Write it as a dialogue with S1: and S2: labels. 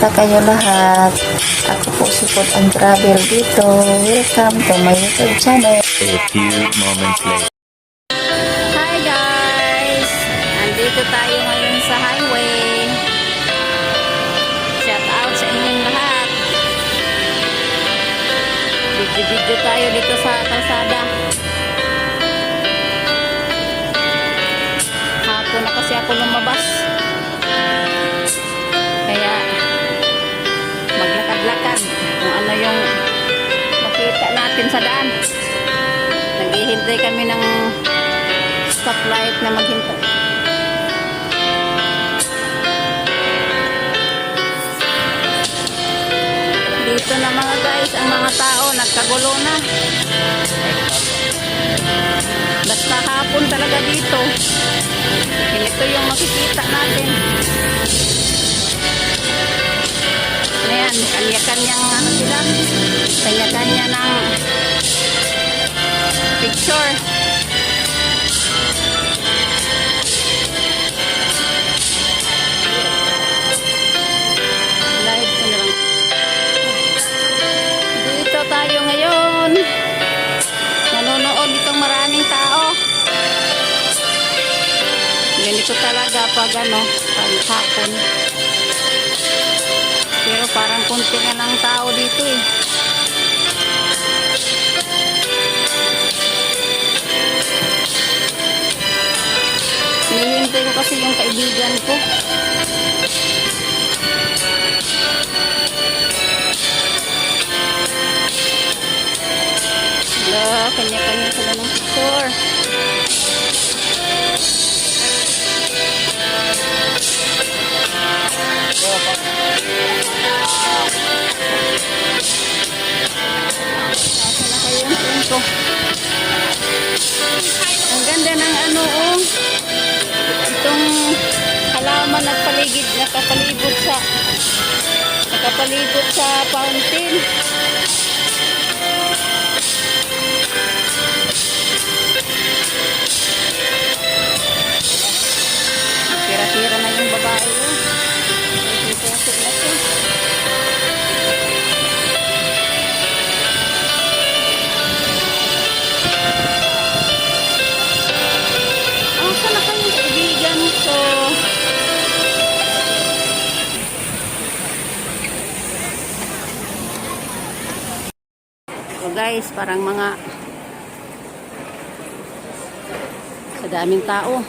S1: Kamusta kayo lahat? Ako po si Food and Travel dito. Welcome to my YouTube channel.
S2: A few moments later.
S1: Hi guys! Andito tayo ngayon sa highway. Shout out sa inyong lahat. Video tayo dito sa kalsada. Hapon na kasi ako lumabas. Kaya maglakad-lakad kung ano yung makita natin sa daan. Naghihintay kami ng stoplight na maghintay. Dito na mga guys, ang mga tao nagkagulo na. Basta hapon talaga dito. Ito yung makikita natin. Ayan, kanya-kanyang ano sila, kanya-kanya ng picture. Live ko na lang. Dito tayo ngayon. Nanonood itong maraming tao. Ganito talaga pag ano, pag hapon. Pero parang konti na lang tao dito eh. Hinihintay ko kasi yung kaibigan ko. Wala, kanya-kanya sila ng picture. Nasa na kayo yung punto. Ang ganda ng ano oh. Itong halaman nakapalibot sa fountain. Tira-tira na yung babae oh. Pusok na siya. Asa na kayong kaibigan ko? So guys, parang mga sa daming tao.